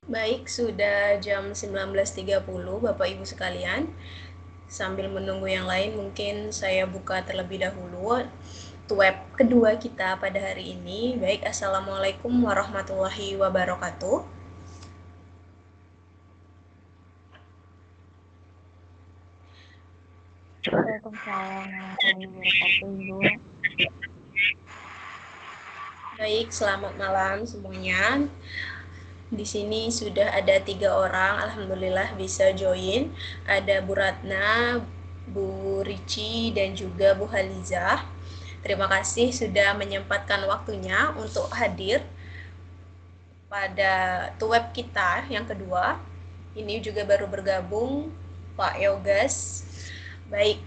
Baik, sudah jam 19.30 Bapak Ibu sekalian. Sambil menunggu yang lain, mungkin saya buka terlebih dahulu web kedua kita pada hari ini. Baik, Assalamualaikum warahmatullahi wabarakatuh. Waalaikumsalam warahmatullahi wabarakatuh, Ibu. Baik, selamat malam semuanya. Di sini sudah ada 3 orang, alhamdulillah bisa join. Ada Bu Ratna, Bu Rici, dan juga Bu Halizah. Terima kasih sudah menyempatkan waktunya untuk hadir pada web kita yang kedua. Ini juga baru bergabung Pak Yogas. Baik,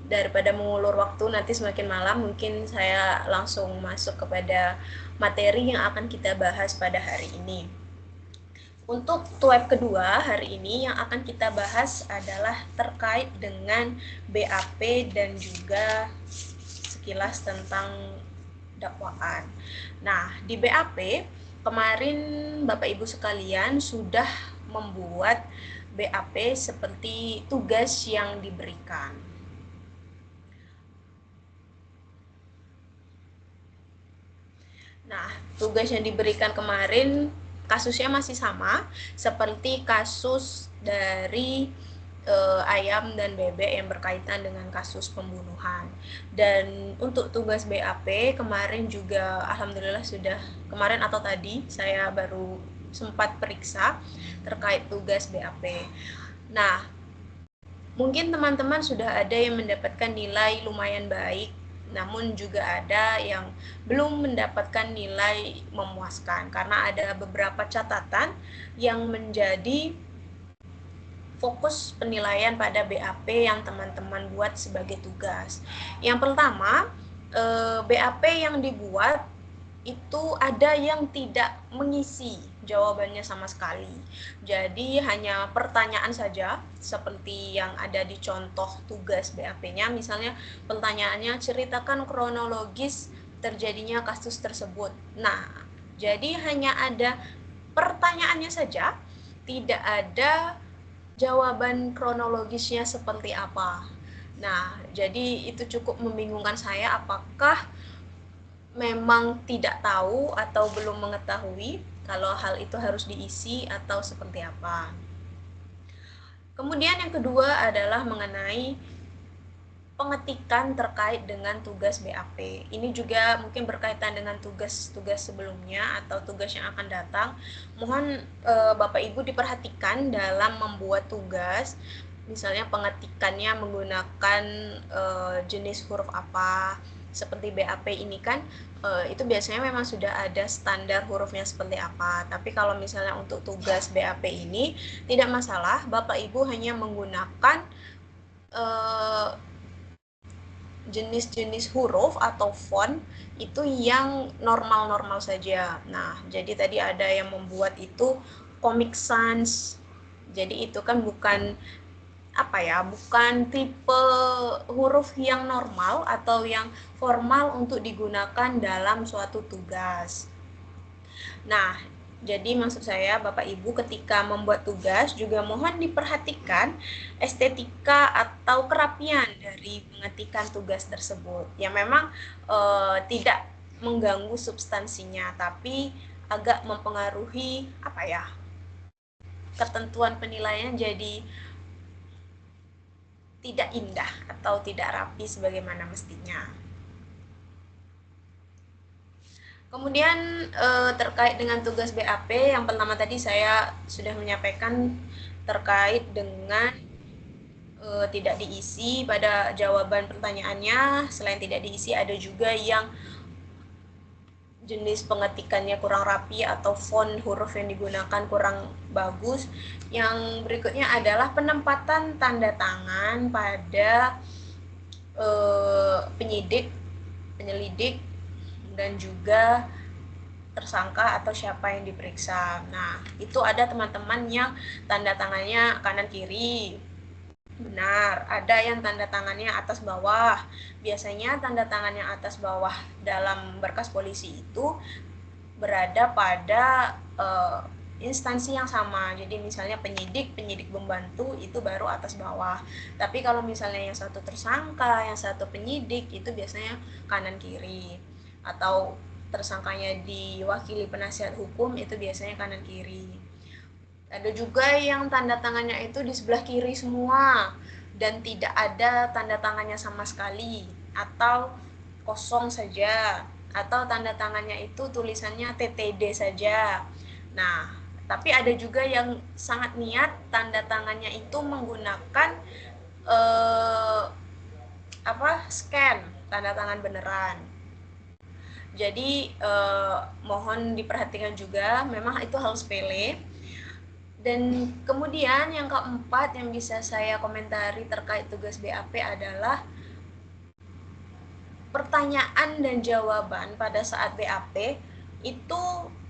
daripada mengulur waktu nanti semakin malam, mungkin saya langsung masuk kepada materi yang akan kita bahas pada hari ini. Untuk web kedua hari ini yang akan kita bahas adalah terkait dengan BAP dan juga sekilas tentang dakwaan. Nah, di BAP kemarin Bapak Ibu sekalian sudah membuat BAP seperti tugas yang diberikan. Nah, tugas yang diberikan kemarin kasusnya masih sama seperti kasus dari ayam dan bebek yang berkaitan dengan kasus pembunuhan. Dan untuk tugas BAP kemarin juga alhamdulillah sudah, kemarin atau tadi saya baru sempat periksa terkait tugas BAP. Nah, mungkin teman-teman sudah ada yang mendapatkan nilai lumayan baik, namun juga ada yang belum mendapatkan nilai memuaskan karena ada beberapa catatan yang menjadi fokus penilaian pada BAP yang teman-teman buat sebagai tugas. Yang pertama, BAP yang dibuat itu ada yang tidak mengisi jawabannya sama sekali. Jadi hanya pertanyaan saja seperti yang ada di contoh tugas BAP-nya. Misalnya pertanyaannya, ceritakan kronologis terjadinya kasus tersebut. Nah, jadi hanya ada pertanyaannya saja, tidak ada jawaban kronologisnya seperti apa. Nah, jadi itu cukup membingungkan saya, apakah memang tidak tahu atau belum mengetahui kalau hal itu harus diisi atau seperti apa. Kemudian yang kedua adalah mengenai pengetikan terkait dengan tugas BAP. Ini juga mungkin berkaitan dengan tugas-tugas sebelumnya atau tugas yang akan datang. Mohon Bapak Ibu diperhatikan dalam membuat tugas, misalnya pengetikannya menggunakan jenis huruf apa. Seperti BAP ini kan itu biasanya memang sudah ada standar hurufnya seperti apa. Tapi kalau misalnya untuk tugas BAP ini tidak masalah, Bapak Ibu hanya menggunakan jenis-jenis huruf atau font itu yang normal-normal saja. Nah, jadi tadi ada yang membuat itu Comic Sans. Jadi itu kan bukan apa ya, bukan tipe huruf yang normal atau yang formal untuk digunakan dalam suatu tugas. Nah, jadi maksud saya Bapak Ibu ketika membuat tugas juga mohon diperhatikan estetika atau kerapian dari pengetikan tugas tersebut. Yang memang tidak mengganggu substansinya, tapi agak mempengaruhi apa ya, ketentuan penilaian jadi tidak indah atau tidak rapi sebagaimana mestinya. Kemudian terkait dengan tugas BAP, yang pertama tadi saya sudah menyampaikan terkait dengan tidak diisi pada jawaban pertanyaannya. Selain tidak diisi, ada juga yang jenis pengetikannya kurang rapi atau font huruf yang digunakan kurang bagus. Yang berikutnya adalah penempatan tanda tangan pada penyidik, penyelidik, dan juga tersangka atau siapa yang diperiksa. Nah, itu ada teman-teman yang tanda tangannya kanan kiri. Benar, ada yang tanda tangannya atas bawah. Biasanya tanda tangan yang atas bawah dalam berkas polisi itu berada pada instansi yang sama. Jadi misalnya penyidik membantu itu baru atas bawah. Tapi kalau misalnya yang satu tersangka, yang satu penyidik itu biasanya kanan kiri. Atau tersangkanya diwakili penasihat hukum itu biasanya kanan kiri. Ada juga yang tanda tangannya itu di sebelah kiri semua dan tidak ada tanda tangannya sama sekali atau kosong saja atau tanda tangannya itu tulisannya TTD saja. Nah, tapi ada juga yang sangat niat tanda tangannya itu menggunakan scan tanda tangan beneran. Jadi mohon diperhatikan juga, memang itu hal sepele. Dan kemudian yang keempat yang bisa saya komentari terkait tugas BAP adalah pertanyaan dan jawaban pada saat BAP itu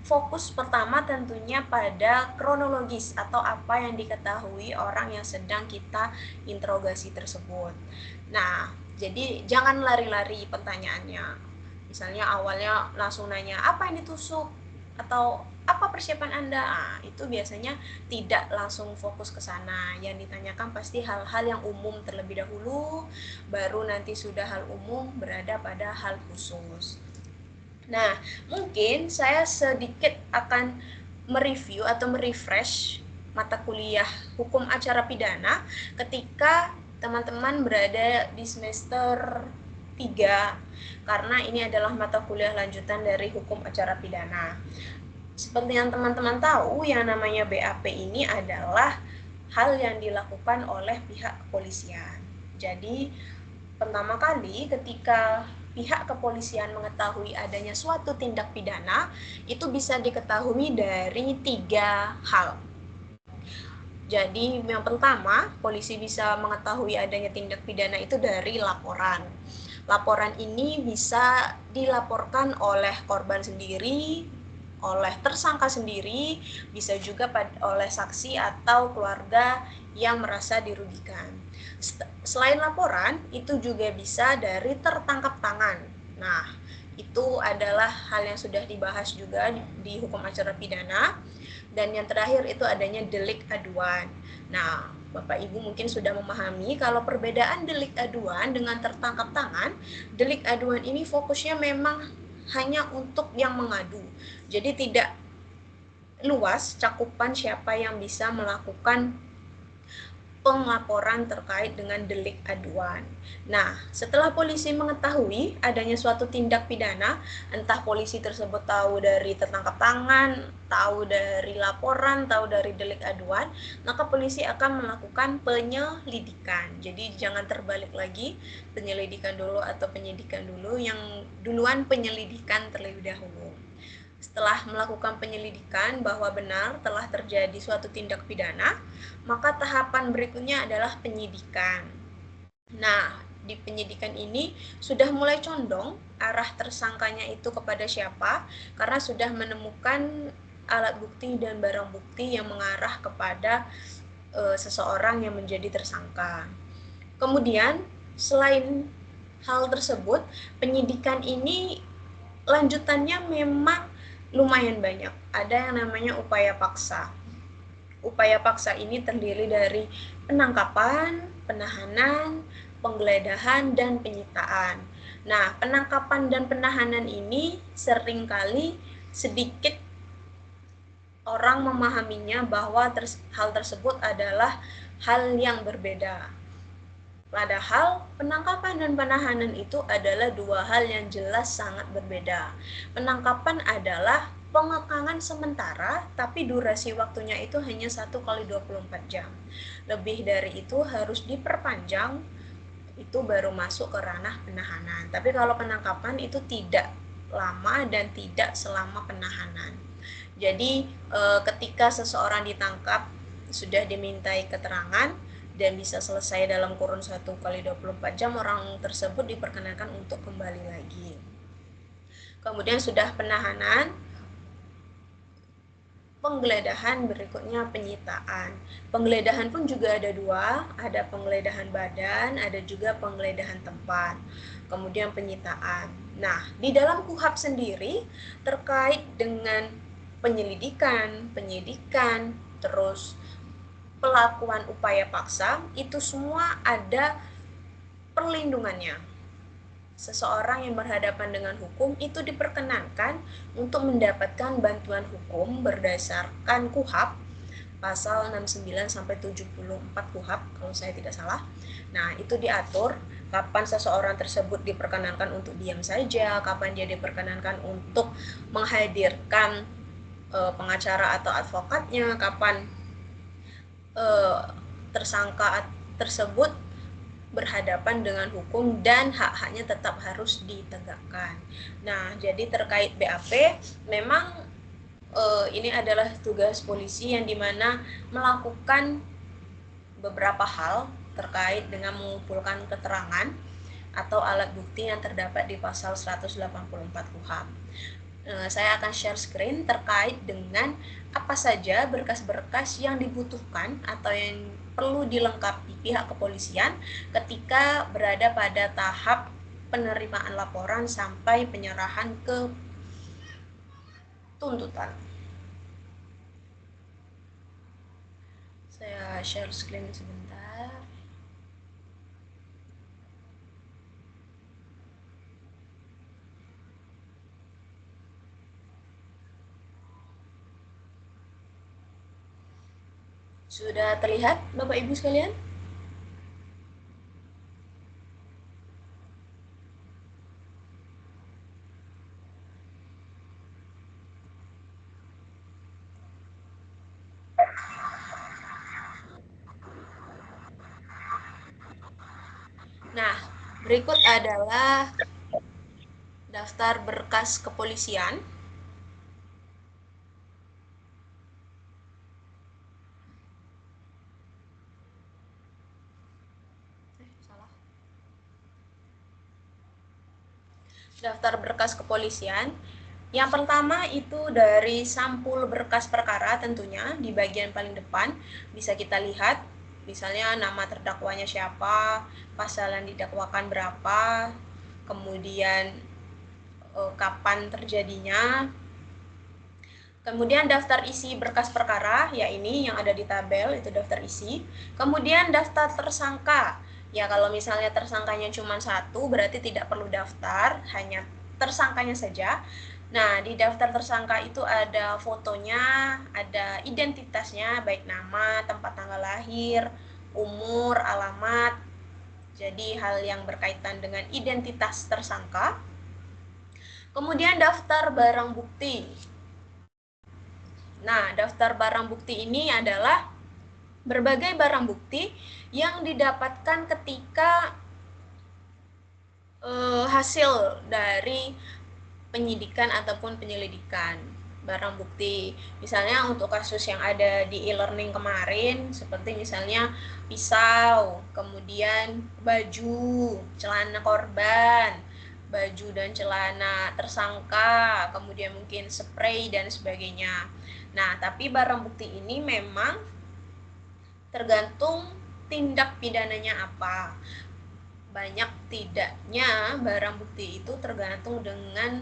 fokus pertama tentunya pada kronologis atau apa yang diketahui orang yang sedang kita interogasi tersebut. Nah, jadi jangan lari-lari pertanyaannya. Misalnya awalnya langsung nanya apa yang ditusuk atau apa persiapan Anda? Nah, itu biasanya tidak langsung fokus ke sana. Yang ditanyakan pasti hal-hal yang umum terlebih dahulu, baru nanti sudah hal umum berada pada hal khusus. Nah, mungkin saya sedikit akan mereview atau merefresh mata kuliah hukum acara pidana ketika teman-teman berada di semester 3, karena ini adalah mata kuliah lanjutan dari hukum acara pidana. Seperti yang teman-teman tahu, yang namanya BAP ini adalah hal yang dilakukan oleh pihak kepolisian. Jadi, pertama kali ketika pihak kepolisian mengetahui adanya suatu tindak pidana, itu bisa diketahui dari 3 hal. Jadi, yang pertama, polisi bisa mengetahui adanya tindak pidana itu dari laporan. Laporan ini bisa dilaporkan oleh korban sendiri, oleh tersangka sendiri, bisa juga oleh saksi atau keluarga yang merasa dirugikan. Selain laporan, itu juga bisa dari tertangkap tangan. Nah, itu adalah hal yang sudah dibahas juga di hukum acara pidana. Dan yang terakhir itu adanya delik aduan. Nah, Bapak Ibu mungkin sudah memahami kalau perbedaan delik aduan dengan tertangkap tangan. Delik aduan ini fokusnya memang hanya untuk yang mengadu. Jadi tidak luas cakupan siapa yang bisa melakukan pelaporan terkait dengan delik aduan. Nah, setelah polisi mengetahui adanya suatu tindak pidana, entah polisi tersebut tahu dari tertangkap tangan, tahu dari laporan, tahu dari delik aduan, maka polisi akan melakukan penyelidikan. Jadi jangan terbalik lagi, penyelidikan dulu atau penyidikan dulu, yang duluan penyelidikan terlebih dahulu. Setelah melakukan penyelidikan bahwa benar telah terjadi suatu tindak pidana, maka tahapan berikutnya adalah penyidikan. Nah, di penyidikan ini sudah mulai condong arah tersangkanya itu kepada siapa, karena sudah menemukan alat bukti dan barang bukti yang mengarah kepada seseorang yang menjadi tersangka. Kemudian, selain hal tersebut, penyidikan ini lanjutannya memang lumayan banyak. Ada yang namanya upaya paksa. Upaya paksa ini terdiri dari penangkapan, penahanan, penggeledahan, dan penyitaan. Nah, penangkapan dan penahanan ini seringkali sedikit orang memahaminya bahwa hal tersebut adalah hal yang berbeda. Padahal penangkapan dan penahanan itu adalah dua hal yang jelas sangat berbeda. Penangkapan adalah pengekangan sementara, tapi durasi waktunya itu hanya 1 kali 24 jam. Lebih dari itu harus diperpanjang, itu baru masuk ke ranah penahanan. Tapi kalau penangkapan itu tidak lama dan tidak selama penahanan. Jadi ketika seseorang ditangkap, sudah dimintai keterangan, dan bisa selesai dalam kurun 1 kali 24 jam, orang tersebut diperkenankan untuk kembali lagi. Kemudian sudah penahanan, penggeledahan, berikutnya penyitaan. Penggeledahan pun juga ada dua, ada penggeledahan badan, ada juga penggeledahan tempat. Kemudian penyitaan. Nah, di dalam KUHP sendiri terkait dengan penyelidikan, penyidikan, terus pelakuan upaya paksa, itu semua ada perlindungannya. Seseorang yang berhadapan dengan hukum itu diperkenankan untuk mendapatkan bantuan hukum berdasarkan KUHP pasal 69 sampai 74 KUHP kalau saya tidak salah. Nah, itu diatur kapan seseorang tersebut diperkenankan untuk diam saja, kapan dia diperkenankan untuk menghadirkan pengacara atau advokatnya, kapan tersangka tersebut berhadapan dengan hukum dan hak-haknya tetap harus ditegakkan. Nah, jadi terkait BAP, memang ini adalah tugas polisi yang dimana melakukan beberapa hal terkait dengan mengumpulkan keterangan atau alat bukti yang terdapat di pasal 184 KUHP. Saya akan share screen terkait dengan apa saja berkas-berkas yang dibutuhkan atau yang perlu dilengkapi pihak kepolisian ketika berada pada tahap penerimaan laporan sampai penyerahan ke tuntutan. Saya share screen sebentar. Sudah terlihat Bapak Ibu sekalian? Nah, berikut adalah daftar berkas kepolisian. Daftar berkas kepolisian. Yang pertama itu dari sampul berkas perkara, tentunya di bagian paling depan bisa kita lihat misalnya nama terdakwanya siapa, pasal yang didakwakan berapa, kemudian kapan terjadinya. Kemudian daftar isi berkas perkara, ya ini yang ada di tabel, itu daftar isi. Kemudian daftar tersangka. Ya kalau misalnya tersangkanya cuma satu, berarti tidak perlu daftar, hanya tersangkanya saja. Nah, di daftar tersangka itu ada fotonya, ada identitasnya, baik nama, tempat tanggal lahir, umur, alamat. Jadi hal yang berkaitan dengan identitas tersangka. Kemudian daftar barang bukti. Nah, daftar barang bukti ini adalah berbagai barang bukti yang didapatkan ketika hasil dari penyidikan ataupun penyelidikan. Barang bukti misalnya untuk kasus yang ada di e-learning kemarin seperti misalnya pisau, kemudian baju, celana korban, baju dan celana tersangka, kemudian mungkin spray dan sebagainya. Nah, tapi barang bukti ini memang tergantung tindak pidananya apa. Banyak tidaknya barang bukti itu tergantung dengan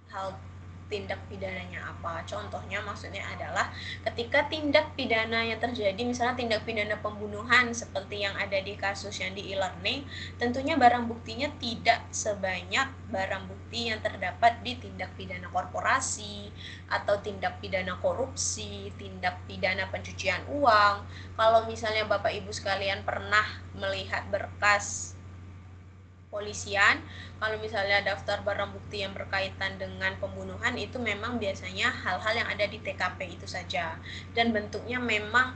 hal tindak pidananya apa. Contohnya maksudnya adalah ketika tindak pidana yang terjadi, misalnya tindak pidana pembunuhan seperti yang ada di kasus yang di e-learning, tentunya barang buktinya tidak sebanyak barang bukti yang terdapat di tindak pidana korporasi atau tindak pidana korupsi, tindak pidana pencucian uang. Kalau misalnya Bapak Ibu sekalian pernah melihat berkas polisian, kalau misalnya daftar barang bukti yang berkaitan dengan pembunuhan itu memang biasanya hal-hal yang ada di TKP itu saja, dan bentuknya memang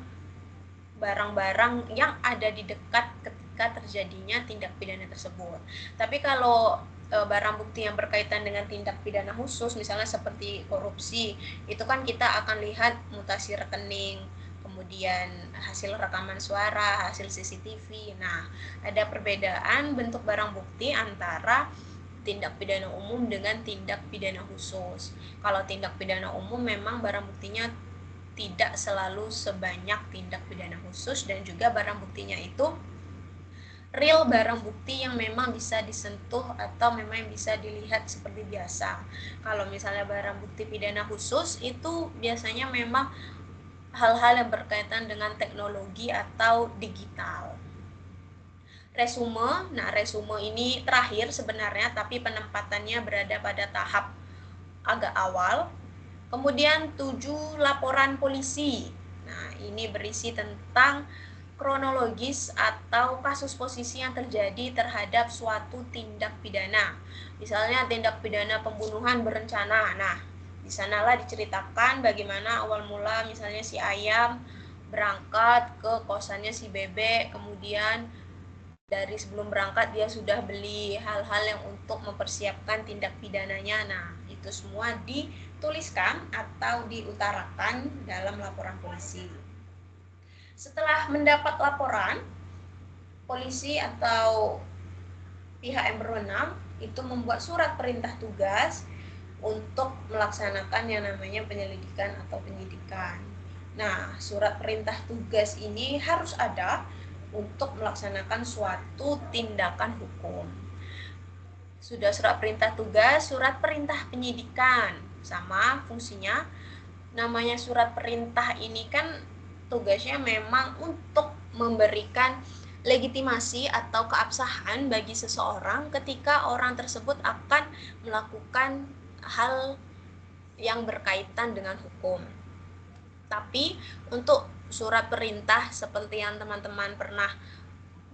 barang-barang yang ada di dekat ketika terjadinya tindak pidana tersebut. Tapi kalau barang bukti yang berkaitan dengan tindak pidana khusus misalnya seperti korupsi, itu kan kita akan lihat mutasi rekening, kemudian hasil rekaman suara, hasil CCTV. Nah, ada perbedaan bentuk barang bukti antara tindak pidana umum dengan tindak pidana khusus. Kalau tindak pidana umum memang barang buktinya tidak selalu sebanyak tindak pidana khusus, dan juga barang buktinya itu real barang bukti yang memang bisa disentuh atau memang bisa dilihat seperti biasa. Kalau misalnya barang bukti pidana khusus itu biasanya memang hal-hal yang berkaitan dengan teknologi atau digital. Resume, nah resume ini terakhir sebenarnya tapi penempatannya berada pada tahap agak awal. Kemudian 7 laporan polisi. Nah, ini berisi tentang kronologis atau kasus posisi yang terjadi terhadap suatu tindak pidana. Misalnya tindak pidana pembunuhan berencana. Nah, di sanalah diceritakan bagaimana awal mula misalnya si Ayam berangkat ke kosannya si Bebek, kemudian dari sebelum berangkat dia sudah beli hal-hal yang untuk mempersiapkan tindak pidananya. Nah, itu semua dituliskan atau diutarakan dalam laporan polisi. Setelah mendapat laporan, polisi atau pihak yang berwenang itu membuat surat perintah tugas untuk melaksanakan yang namanya penyelidikan atau penyidikan. Nah, surat perintah tugas ini harus ada untuk melaksanakan suatu tindakan hukum. Sudah surat perintah tugas, surat perintah penyidikan. Sama fungsinya. Namanya surat perintah ini kan tugasnya memang untuk memberikan legitimasi atau keabsahan bagi seseorang ketika orang tersebut akan melakukan hal yang berkaitan dengan hukum. Tapi untuk surat perintah seperti yang teman-teman pernah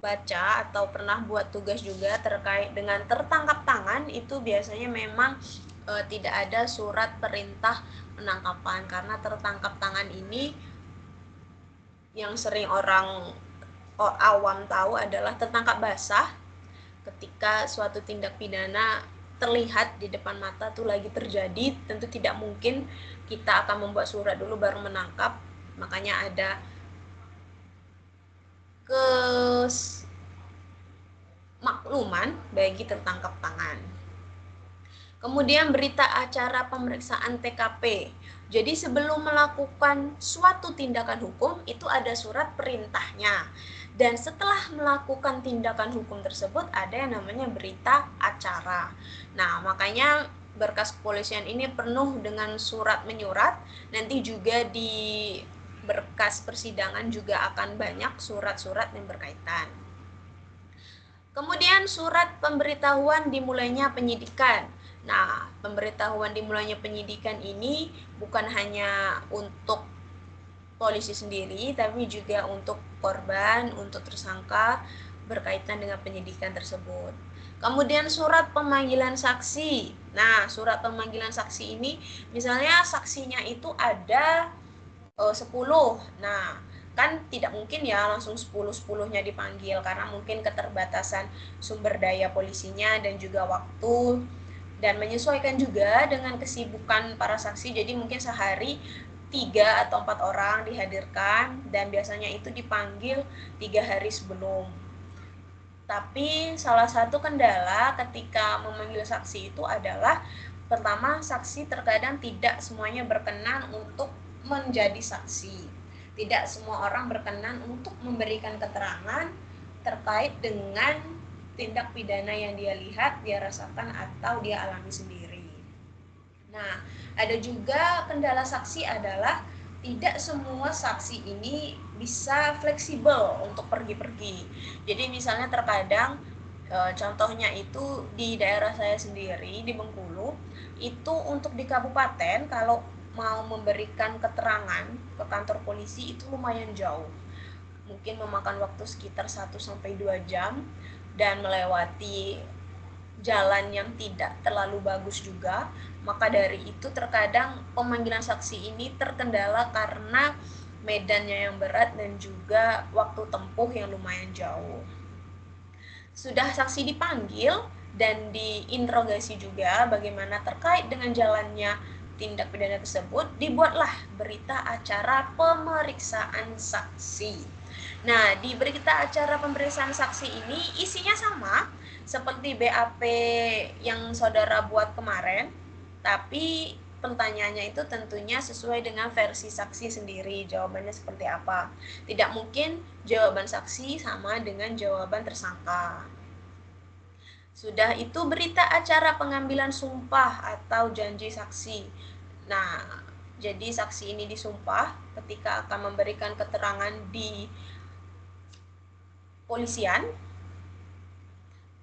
baca atau pernah buat tugas juga terkait dengan tertangkap tangan, itu biasanya memang tidak ada surat perintah penangkapan, karena tertangkap tangan ini yang sering orang awam tahu adalah tertangkap basah. Ketika suatu tindak pidana terlihat di depan mata tuh lagi terjadi, tentu tidak mungkin kita akan membuat surat dulu baru menangkap. Makanya ada kemakluman bagi tertangkap tangan. Kemudian berita acara pemeriksaan TKP. Jadi sebelum melakukan suatu tindakan hukum itu ada surat perintahnya. Dan setelah melakukan tindakan hukum tersebut ada yang namanya berita acara. Nah, makanya berkas kepolisian ini penuh dengan surat menyurat. Nanti juga di berkas persidangan juga akan banyak surat-surat yang berkaitan. Kemudian surat pemberitahuan dimulainya penyidikan. Nah, pemberitahuan dimulainya penyidikan ini bukan hanya untuk polisi sendiri, tapi juga untuk korban, untuk tersangka berkaitan dengan penyidikan tersebut. Kemudian surat pemanggilan saksi. Nah, surat pemanggilan saksi ini misalnya saksinya itu ada 10. Nah, kan tidak mungkin ya langsung 10-10-nya dipanggil karena mungkin keterbatasan sumber daya polisinya dan juga waktu, dan menyesuaikan juga dengan kesibukan para saksi. Jadi mungkin sehari 3 atau 4 orang dihadirkan dan biasanya itu dipanggil 3 hari sebelum. Tapi salah satu kendala ketika memanggil saksi itu adalah pertama, saksi terkadang tidak semuanya berkenan untuk menjadi saksi. Tidak semua orang berkenan untuk memberikan keterangan terkait dengan tindak pidana yang dia lihat, dia rasakan, atau dia alami sendiri. Nah, ada juga kendala saksi adalah tidak semua saksi ini bisa fleksibel untuk pergi-pergi. Jadi misalnya terkadang contohnya itu di daerah saya sendiri di Bengkulu, itu untuk di kabupaten kalau mau memberikan keterangan ke kantor polisi itu lumayan jauh. Mungkin memakan waktu sekitar 1-2 jam dan melewati jalan yang tidak terlalu bagus juga. Maka dari itu terkadang pemanggilan saksi ini terkendala karena medannya yang berat dan juga waktu tempuh yang lumayan jauh. Sudah saksi dipanggil dan diinterogasi juga bagaimana terkait dengan jalannya tindak pidana tersebut, dibuatlah berita acara pemeriksaan saksi. Nah, di berita acara pemeriksaan saksi ini isinya sama seperti BAP yang saudara buat kemarin, tapi pertanyaannya itu tentunya sesuai dengan versi saksi sendiri, jawabannya seperti apa. Tidak mungkin jawaban saksi sama dengan jawaban tersangka. Sudah itu berita acara pengambilan sumpah atau janji saksi. Nah, jadi saksi ini disumpah ketika akan memberikan keterangan di polisian.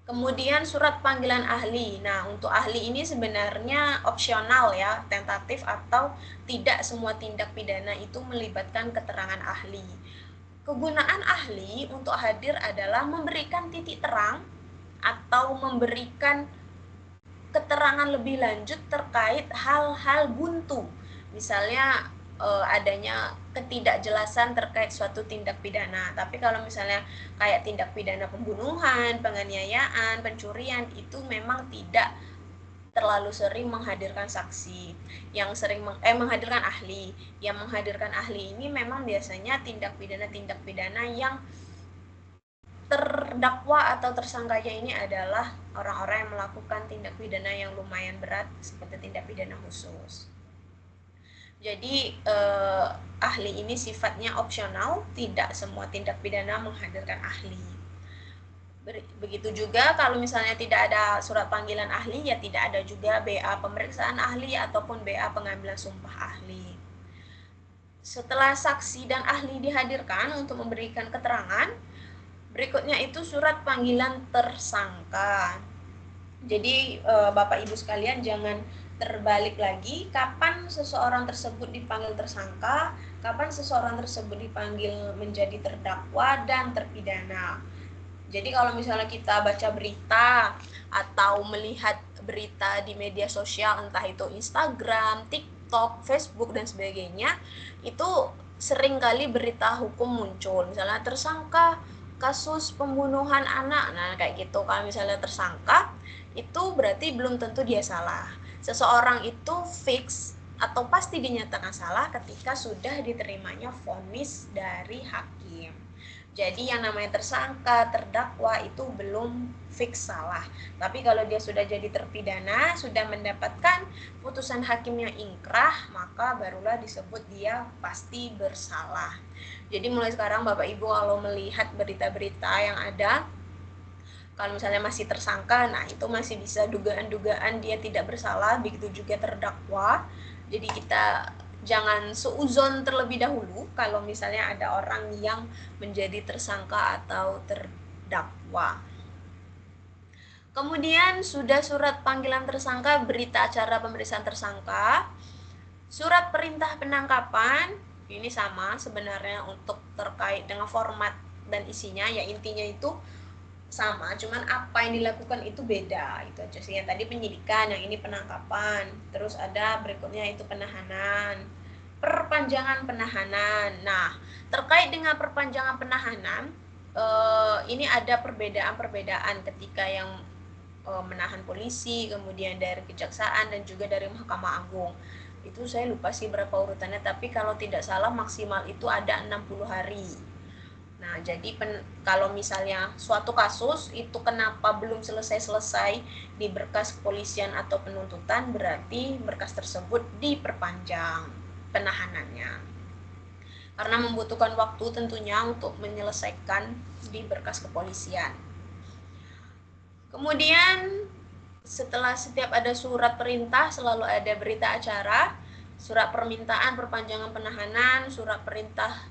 Kemudian surat panggilan ahli. Nah, untuk ahli ini sebenarnya opsional ya, tentatif atau tidak semua tindak pidana itu melibatkan keterangan ahli. Kegunaan ahli untuk hadir adalah memberikan titik terang atau memberikan keterangan lebih lanjut terkait hal-hal buntu. Misalnya adanya ketidakjelasan terkait suatu tindak pidana. Tapi kalau misalnya kayak tindak pidana pembunuhan, penganiayaan, pencurian, itu memang tidak terlalu sering menghadirkan saksi. Yang sering menghadirkan ahli. Yang menghadirkan ahli ini memang biasanya tindak pidana yang terdakwa atau tersangkanya ini adalah orang-orang yang melakukan tindak pidana yang lumayan berat seperti tindak pidana khusus. Jadi ahli ini sifatnya opsional, tidak semua tindak pidana menghadirkan ahli. Begitu juga kalau misalnya tidak ada surat panggilan ahli, ya tidak ada juga BA pemeriksaan ahli ataupun BA pengambilan sumpah ahli. Setelah saksi dan ahli dihadirkan untuk memberikan keterangan, berikutnya itu surat panggilan tersangka. Jadi Bapak Ibu sekalian jangan terbalik lagi kapan seseorang tersebut dipanggil tersangka, kapan seseorang tersebut dipanggil menjadi terdakwa dan terpidana. Jadi kalau misalnya kita baca berita atau melihat berita di media sosial, entah itu Instagram, TikTok, Facebook, dan sebagainya, itu sering kali berita hukum muncul. Misalnya tersangka kasus pembunuhan anak, nah kayak gitu. Kalau misalnya tersangka, itu berarti belum tentu dia salah. Seseorang itu fix atau pasti dinyatakan salah ketika sudah diterimanya vonis dari hakim. Jadi yang namanya tersangka, terdakwa itu belum fix salah. Tapi kalau dia sudah jadi terpidana, sudah mendapatkan putusan hakim yang ingkrah, maka barulah disebut dia pasti bersalah. Jadi mulai sekarang Bapak Ibu kalau melihat berita-berita yang ada, kalau misalnya masih tersangka, nah itu masih bisa dugaan-dugaan dia tidak bersalah, begitu juga terdakwa. Jadi kita jangan seuzon terlebih dahulu kalau misalnya ada orang yang menjadi tersangka atau terdakwa. Kemudian sudah surat panggilan tersangka, berita acara pemeriksaan tersangka, surat perintah penangkapan, ini sama sebenarnya untuk terkait dengan format dan isinya, ya intinya itu sama, cuman apa yang dilakukan itu beda, itu aja sih. Yang tadi penyidikan, yang ini penangkapan, terus ada berikutnya itu penahanan, perpanjangan penahanan. Nah, terkait dengan perpanjangan penahanan, ini ada perbedaan-perbedaan ketika yang menahan polisi, kemudian dari kejaksaan dan juga dari Mahkamah Agung. Itu saya lupa sih berapa urutannya, tapi kalau tidak salah maksimal itu ada 60 hari. Nah, jadi kalau misalnya suatu kasus itu kenapa belum selesai-selesai di berkas kepolisian atau penuntutan, berarti berkas tersebut diperpanjang penahanannya. Karena membutuhkan waktu tentunya untuk menyelesaikan di berkas kepolisian. Kemudian setelah setiap ada surat perintah selalu ada berita acara, surat permintaan perpanjangan penahanan, surat perintah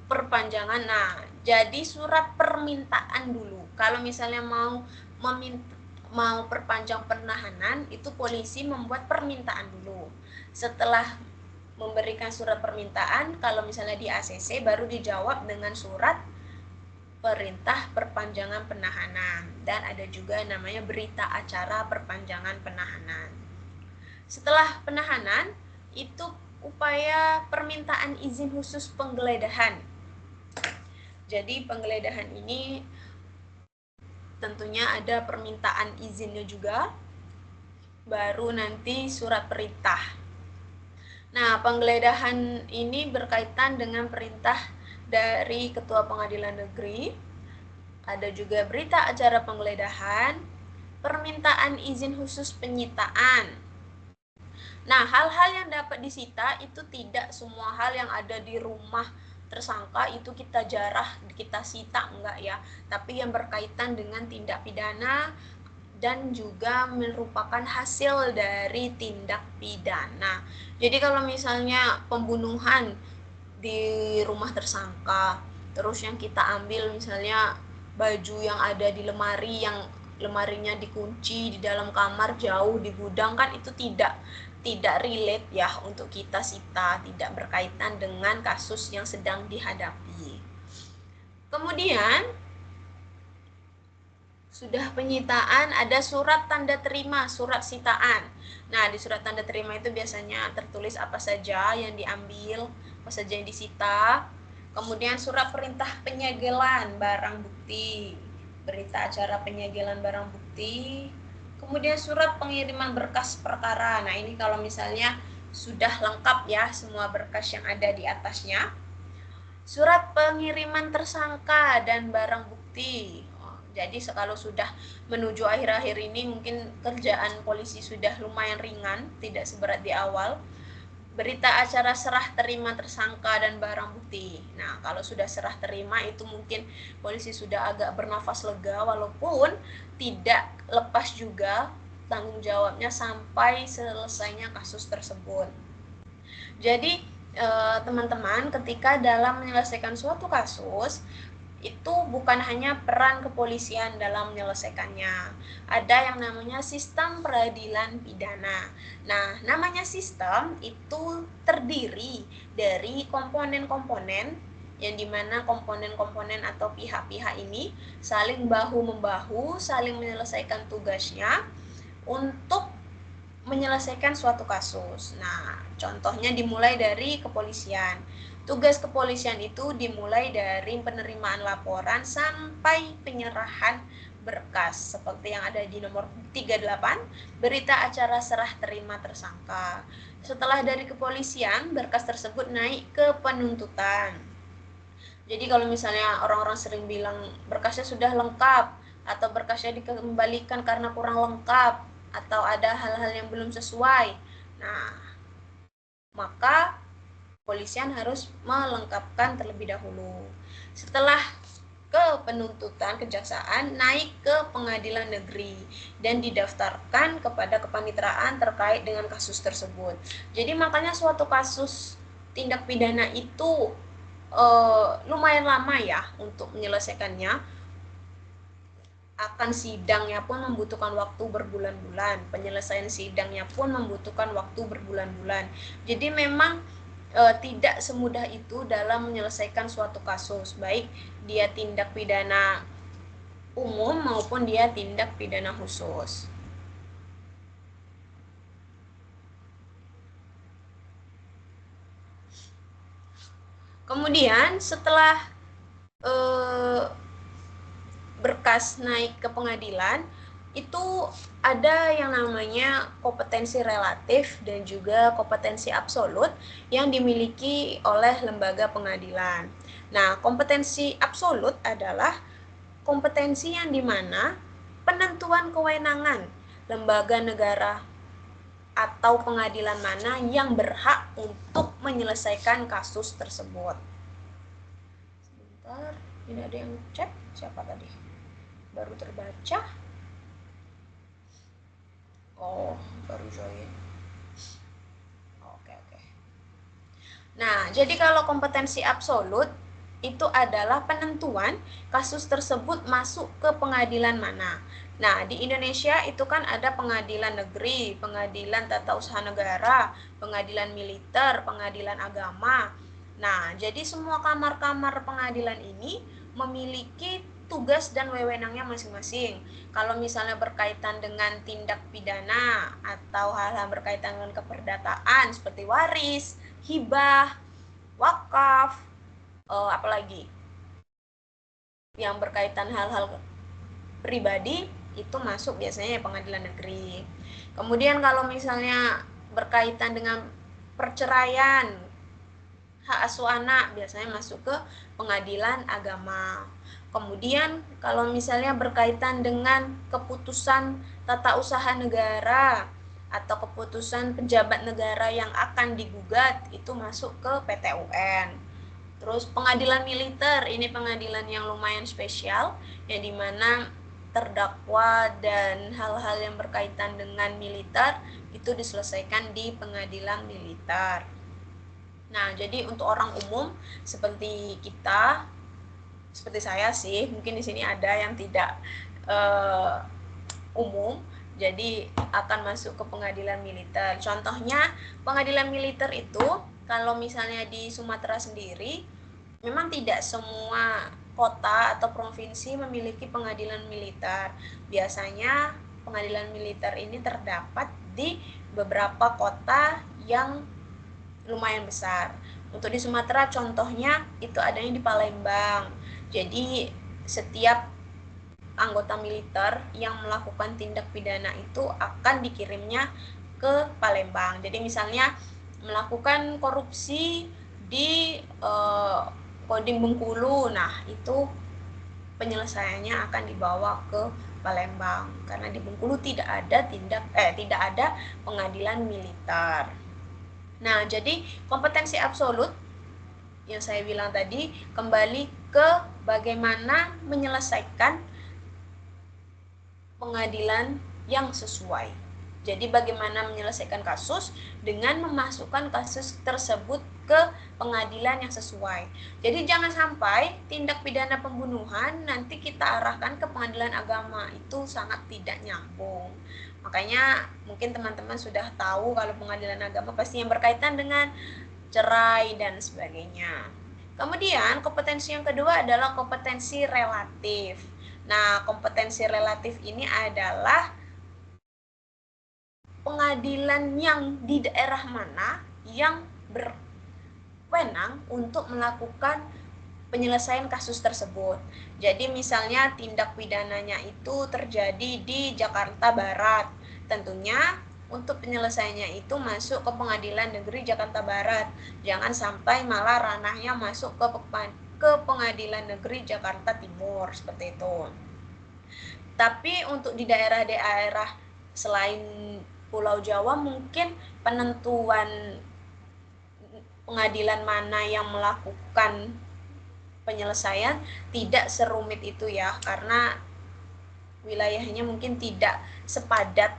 perpanjangan. Nah, jadi surat permintaan dulu. Kalau misalnya mau perpanjang penahanan, itu polisi membuat permintaan dulu. Setelah memberikan surat permintaan, kalau misalnya di ACC baru dijawab dengan surat perintah perpanjangan penahanan, dan ada juga namanya berita acara perpanjangan penahanan. Setelah penahanan, itu upaya permintaan izin khusus penggeledahan. Jadi penggeledahan ini tentunya ada permintaan izinnya juga, baru nanti surat perintah. Nah, penggeledahan ini berkaitan dengan perintah dari Ketua Pengadilan Negeri. Ada juga berita acara penggeledahan, permintaan izin khusus penyitaan. Nah, hal-hal yang dapat disita itu tidak semua hal yang ada di rumah tersangka itu kita jarah, kita sita, enggak ya. Tapi yang berkaitan dengan tindak pidana dan juga merupakan hasil dari tindak pidana. Jadi kalau misalnya pembunuhan di rumah tersangka, terus yang kita ambil misalnya baju yang ada di lemari, yang lemarinya dikunci di dalam kamar jauh di gudang, kan itu tidak relate ya untuk kita sita, tidak berkaitan dengan kasus yang sedang dihadapi. Kemudian sudah penyitaan, ada surat tanda terima, surat sitaan. Nah, di surat tanda terima itu biasanya tertulis apa saja yang diambil, apa saja yang disita. Kemudian surat perintah penyegelan barang bukti, berita acara penyegelan barang bukti. Kemudian surat pengiriman berkas perkara. Nah, ini kalau misalnya sudah lengkap ya semua berkas yang ada di atasnya. Surat pengiriman tersangka dan barang bukti. Jadi kalau sudah menuju akhir-akhir ini mungkin kerjaan polisi sudah lumayan ringan, tidak seberat di awal. Berita acara serah terima tersangka dan barang bukti. Nah, kalau sudah serah terima itu mungkin polisi sudah agak bernafas lega, walaupun tidak lepas juga tanggung jawabnya sampai selesainya kasus tersebut. Jadi teman-teman, ketika dalam menyelesaikan suatu kasus itu bukan hanya peran kepolisian dalam menyelesaikannya. Ada yang namanya sistem peradilan pidana. Nah, namanya sistem itu terdiri dari komponen-komponen yang dimana komponen-komponen atau pihak-pihak ini saling bahu-membahu, saling menyelesaikan tugasnya untuk menyelesaikan suatu kasus. Nah, contohnya dimulai dari kepolisian. Tugas kepolisian itu dimulai dari penerimaan laporan sampai penyerahan berkas seperti yang ada di nomor 38, berita acara serah terima tersangka. Setelah dari kepolisian, berkas tersebut naik ke penuntutan. Jadi kalau misalnya orang-orang sering bilang berkasnya sudah lengkap atau berkasnya dikembalikan karena kurang lengkap atau ada hal-hal yang belum sesuai, nah maka kepolisian harus melengkapkan terlebih dahulu. Setelah ke penuntutan, kejaksaan naik ke pengadilan negeri dan didaftarkan kepada kepanitraan terkait dengan kasus tersebut. Jadi makanya suatu kasus tindak pidana itu lumayan lama ya untuk menyelesaikannya. Akan sidangnya pun membutuhkan waktu berbulan-bulan, penyelesaian sidangnya pun membutuhkan waktu berbulan-bulan. Jadi memang tidak semudah itu dalam menyelesaikan suatu kasus, baik dia tindak pidana umum maupun dia tindak pidana khusus. Kemudian setelah berkas naik ke pengadilan, itu ada yang namanya kompetensi relatif dan juga kompetensi absolut yang dimiliki oleh lembaga pengadilan. Nah, kompetensi absolut adalah kompetensi yang dimana penentuan kewenangan lembaga negara atau pengadilan mana yang berhak untuk menyelesaikan kasus tersebut. Sebentar, ini ada yang cek, siapa tadi? Baru terbaca. Oh, baru join. Oke. Nah, jadi kalau kompetensi absolut itu adalah penentuan kasus tersebut masuk ke pengadilan mana. Nah, di Indonesia itu kan ada pengadilan negeri, pengadilan tata usaha negara, pengadilan militer, pengadilan agama. Nah, jadi semua kamar-kamar pengadilan ini memiliki tugas dan wewenangnya masing-masing. Kalau misalnya berkaitan dengan tindak pidana atau hal-hal berkaitan dengan keperdataan seperti waris, hibah, wakaf, apalagi yang berkaitan hal-hal pribadi itu masuk biasanya pengadilan negeri. Kemudian kalau misalnya berkaitan dengan perceraian, hak asuh anak biasanya masuk ke pengadilan agama. Kemudian kalau misalnya berkaitan dengan keputusan tata usaha negara atau keputusan pejabat negara yang akan digugat itu masuk ke PT UN. Terus pengadilan militer, ini pengadilan yang lumayan spesial, yang dimana terdakwa dan hal-hal yang berkaitan dengan militer itu diselesaikan di pengadilan militer. Nah, jadi untuk orang umum seperti kita, seperti saya sih, mungkin di sini ada yang tidak umum, jadi akan masuk ke pengadilan militer. Contohnya pengadilan militer itu kalau misalnya di Sumatera sendiri, memang tidak semua kota atau provinsi memiliki pengadilan militer. Biasanya pengadilan militer ini terdapat di beberapa kota yang lumayan besar. Untuk di Sumatera contohnya itu adanya di Palembang. Jadi setiap anggota militer yang melakukan tindak pidana itu akan dikirimnya ke Palembang. Jadi misalnya melakukan korupsi di Kodim Bengkulu, nah itu penyelesaiannya akan dibawa ke Palembang karena di Bengkulu tidak ada pengadilan militer. Nah, jadi kompetensi absolut yang saya bilang tadi kembali ke bagaimana menyelesaikan pengadilan yang sesuai. Jadi bagaimana menyelesaikan kasus dengan memasukkan kasus tersebut ke pengadilan yang sesuai. Jadi jangan sampai tindak pidana pembunuhan nanti kita arahkan ke pengadilan agama, itu sangat tidak nyambung. Makanya mungkin teman-teman sudah tahu kalau pengadilan agama pasti yang berkaitan dengan cerai dan sebagainya. Kemudian kompetensi yang kedua adalah kompetensi relatif. Nah, kompetensi relatif ini adalah pengadilan yang di daerah mana yang berwenang untuk melakukan penyelesaian kasus tersebut. Jadi misalnya tindak pidananya itu terjadi di Jakarta Barat. Tentunya untuk penyelesaiannya itu masuk ke Pengadilan Negeri Jakarta Barat. Jangan sampai malah ranahnya masuk ke Pengadilan Negeri Jakarta Timur, seperti itu. Tapi untuk di daerah-daerah selain Pulau Jawa mungkin penentuan pengadilan mana yang melakukan penyelesaian tidak serumit itu ya, karena wilayahnya mungkin tidak sepadat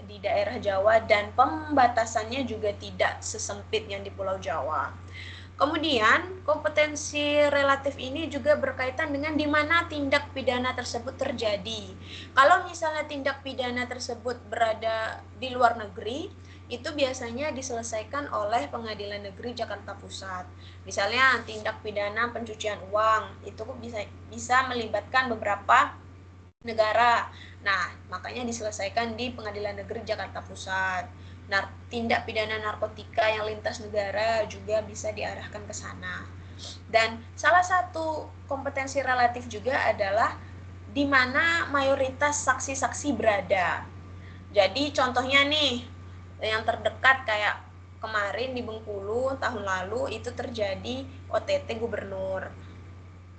di daerah Jawa dan pembatasannya juga tidak sesempit yang di Pulau Jawa. Kemudian, kompetensi relatif ini juga berkaitan dengan di mana tindak pidana tersebut terjadi. Kalau misalnya tindak pidana tersebut berada di luar negeri, itu biasanya diselesaikan oleh Pengadilan Negeri Jakarta Pusat. Misalnya tindak pidana pencucian uang, itu bisa melibatkan beberapa negara. Nah, makanya diselesaikan di Pengadilan Negeri Jakarta Pusat. Tindak pidana narkotika yang lintas negara juga bisa diarahkan ke sana. Dan salah satu kompetensi relatif juga adalah di mana mayoritas saksi-saksi berada. Jadi contohnya nih, yang terdekat kayak kemarin di Bengkulu tahun lalu itu terjadi OTT gubernur.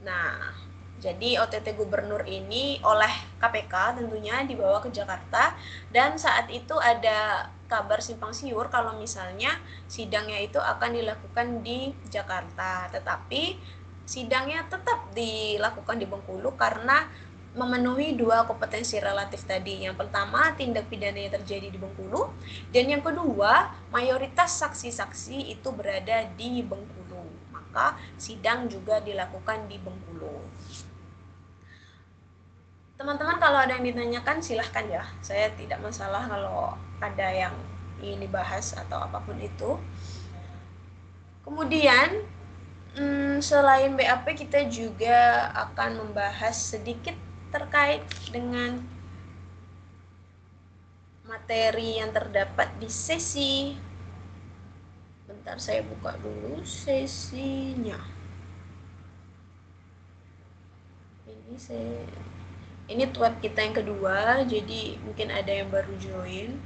Nah, jadi OTT gubernur ini oleh KPK tentunya dibawa ke Jakarta dan saat itu ada kabar simpang siur kalau misalnya sidangnya itu akan dilakukan di Jakarta. Tetapi sidangnya tetap dilakukan di Bengkulu karena memenuhi dua kompetensi relatif tadi. Yang pertama, tindak pidana yang terjadi di Bengkulu, dan yang kedua, mayoritas saksi-saksi itu berada di Bengkulu. Maka sidang juga dilakukan di Bengkulu. Teman-teman kalau ada yang ditanyakan silahkan ya, saya tidak masalah kalau ada yang ingin dibahas atau apapun itu. Kemudian selain BAP kita juga akan membahas sedikit terkait dengan materi yang terdapat di sesi. Bentar saya buka dulu sesinya. Ini tweet kita yang kedua, jadi mungkin ada yang baru join.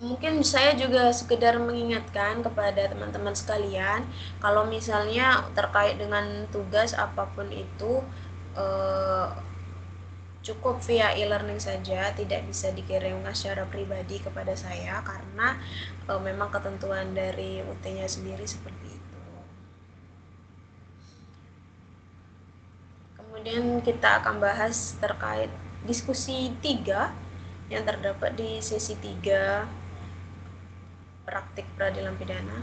Mungkin saya juga sekedar mengingatkan kepada teman-teman sekalian, kalau misalnya terkait dengan tugas apapun itu, cukup via e-learning saja, tidak bisa dikirimkan secara pribadi kepada saya karena memang ketentuan dari UT-nya sendiri seperti itu. Kemudian kita akan bahas terkait diskusi 3 yang terdapat di sesi 3 praktik peradilan pidana.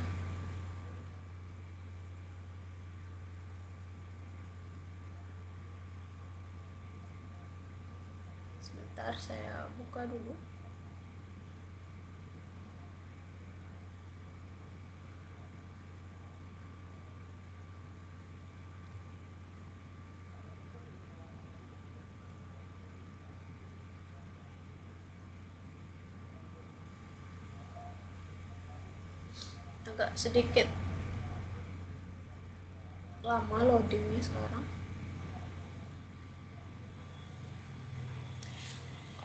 Sebentar saya buka dulu. Agak sedikit lama loadingnya sekarang.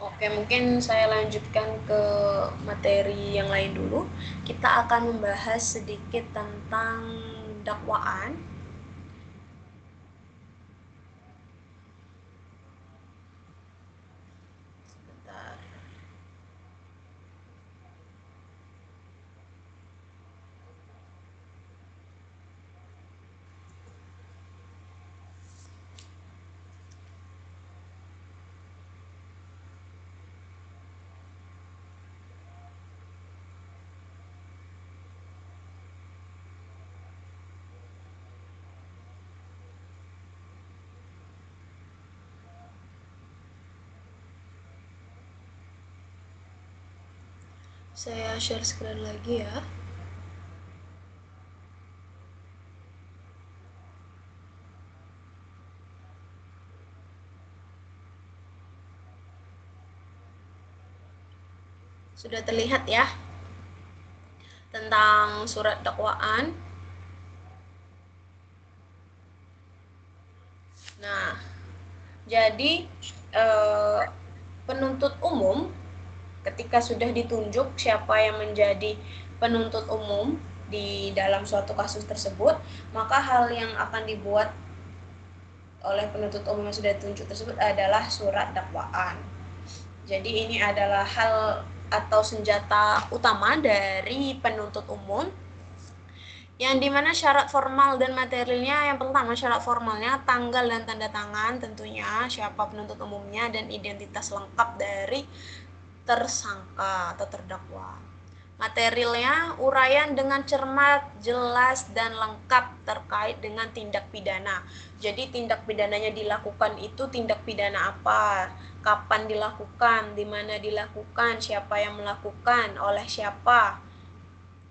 Oke, mungkin saya lanjutkan ke materi yang lain dulu. Kita akan membahas sedikit tentang dakwaan. Sebentar. Saya share screen lagi ya. Sudah terlihat ya tentang surat dakwaan. Nah, jadi penuntut umum ketika sudah ditunjuk siapa yang menjadi penuntut umum di dalam suatu kasus tersebut, maka hal yang akan dibuat oleh penuntut umum yang sudah ditunjuk tersebut adalah surat dakwaan. Jadi ini adalah hal atau senjata utama dari penuntut umum, yang dimana syarat formal dan materialnya, yang pertama syarat formalnya tanggal dan tanda tangan tentunya, siapa penuntut umumnya, dan identitas lengkap dari tersangka atau terdakwa. Materialnya uraian dengan cermat, jelas, dan lengkap terkait dengan tindak pidana. Jadi tindak pidananya dilakukan itu tindak pidana apa, kapan dilakukan, di mana dilakukan, siapa yang melakukan, oleh siapa,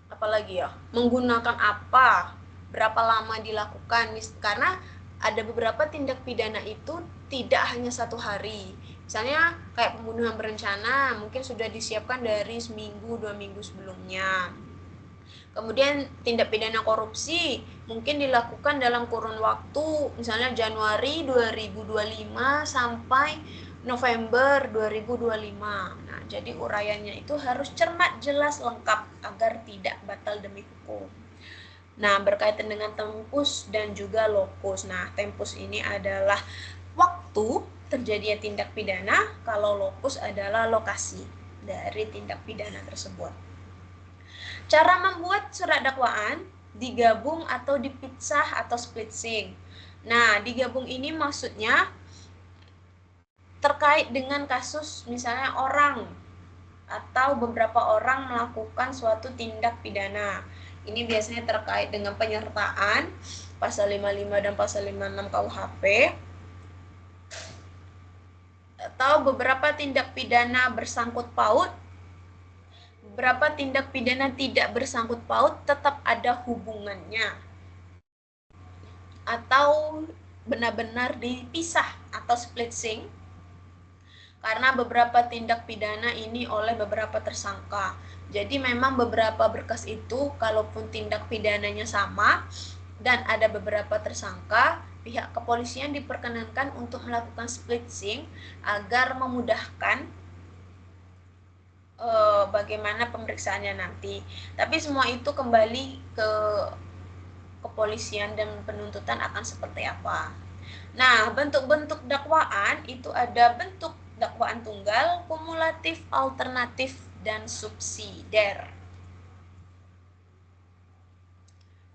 apalagi ya, menggunakan apa, berapa lama dilakukan. Karena ada beberapa tindak pidana itu tidak hanya 1 hari. Misalnya kayak pembunuhan berencana, mungkin sudah disiapkan dari seminggu 2 minggu sebelumnya. Kemudian tindak pidana korupsi mungkin dilakukan dalam kurun waktu misalnya Januari 2025 sampai November 2025. Nah, jadi uraiannya itu harus cermat, jelas, lengkap agar tidak batal demi hukum. Nah, berkaitan dengan tempus dan juga lokus. Nah, tempus ini adalah waktu terjadinya tindak pidana, kalau lokus adalah lokasi dari tindak pidana tersebut. Cara membuat surat dakwaan digabung atau dipisah atau splitsing. Nah, digabung ini maksudnya terkait dengan kasus misalnya orang atau beberapa orang melakukan suatu tindak pidana. Ini biasanya terkait dengan penyertaan pasal 55 dan pasal 56 KUHP, atau beberapa tindak pidana bersangkut paut. Beberapa tindak pidana tidak bersangkut paut tetap ada hubungannya, atau benar-benar dipisah atau splitsing, karena beberapa tindak pidana ini oleh beberapa tersangka. Jadi memang beberapa berkas itu kalaupun tindak pidananya sama dan ada beberapa tersangka, pihak kepolisian diperkenankan untuk melakukan splitsing agar memudahkan bagaimana pemeriksaannya nanti. Tapi semua itu kembali ke kepolisian dan penuntutan akan seperti apa. Nah, bentuk-bentuk dakwaan itu ada bentuk dakwaan tunggal, kumulatif, alternatif, dan subsidiar.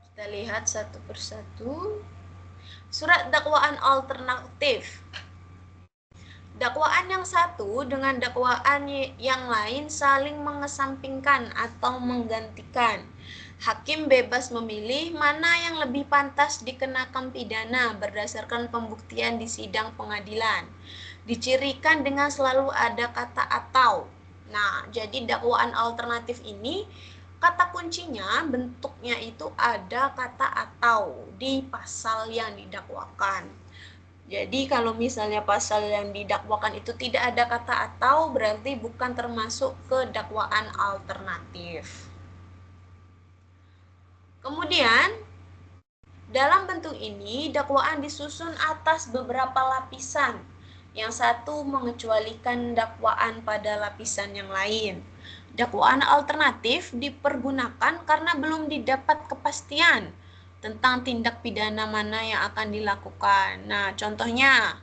Kita lihat satu persatu. Surat dakwaan alternatif. Dakwaan yang satu dengan dakwaan yang lain saling mengesampingkan atau menggantikan. Hakim bebas memilih mana yang lebih pantas dikenakan pidana berdasarkan pembuktian di sidang pengadilan. Dicirikan dengan selalu ada kata atau. Nah, jadi dakwaan alternatif ini kata kuncinya bentuknya itu ada kata atau di pasal yang didakwakan. Jadi kalau misalnya pasal yang didakwakan itu tidak ada kata atau, berarti bukan termasuk ke dakwaan alternatif. Kemudian, dalam bentuk ini dakwaan disusun atas beberapa lapisan. Yang satu mengecualikan dakwaan pada lapisan yang lain. Dakwaan alternatif dipergunakan karena belum didapat kepastian tentang tindak pidana mana yang akan dilakukan. Nah, contohnya,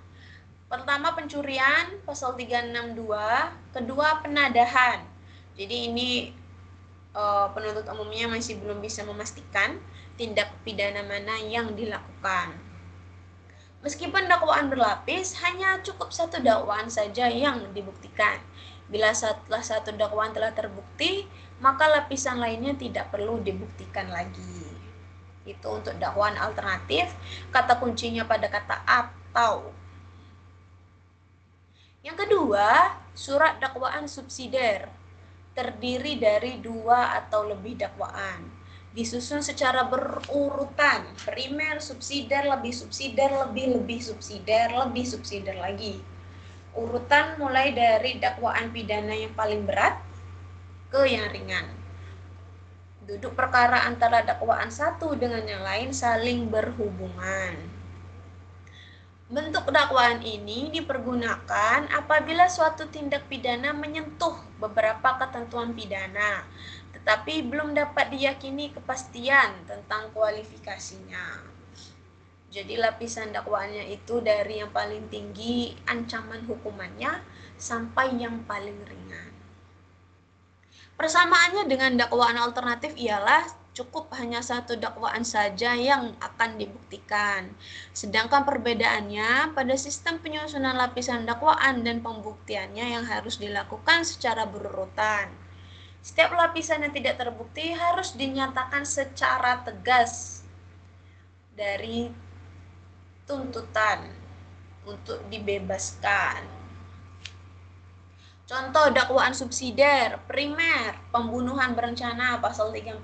pertama pencurian, pasal 362, kedua penadahan. Jadi ini penuntut umumnya masih belum bisa memastikan tindak pidana mana yang dilakukan. Meskipun dakwaan berlapis, hanya cukup satu dakwaan saja yang dibuktikan. Bila setelah satu dakwaan telah terbukti, maka lapisan lainnya tidak perlu dibuktikan lagi. Itu untuk dakwaan alternatif, kata kuncinya pada kata atau. Yang kedua, surat dakwaan subsidiar terdiri dari 2 atau lebih dakwaan. Disusun secara berurutan, primer, subsidiar, lebih subsidiar, lebih subsidiar, lebih subsidiar lagi. Urutan mulai dari dakwaan pidana yang paling berat ke yang ringan. Duduk perkara antara dakwaan satu dengan yang lain saling berhubungan. Bentuk dakwaan ini dipergunakan apabila suatu tindak pidana menyentuh beberapa ketentuan pidana, tetapi belum dapat diyakini kepastian tentang kualifikasinya. Jadi lapisan dakwaannya itu dari yang paling tinggi ancaman hukumannya sampai yang paling ringan. Persamaannya dengan dakwaan alternatif ialah cukup hanya satu dakwaan saja yang akan dibuktikan. Sedangkan perbedaannya pada sistem penyusunan lapisan dakwaan dan pembuktiannya yang harus dilakukan secara berurutan. Setiap lapisan yang tidak terbukti harus dinyatakan secara tegas dari tuntutan untuk dibebaskan. Contoh dakwaan subsidiar, primer, pembunuhan berencana pasal 340,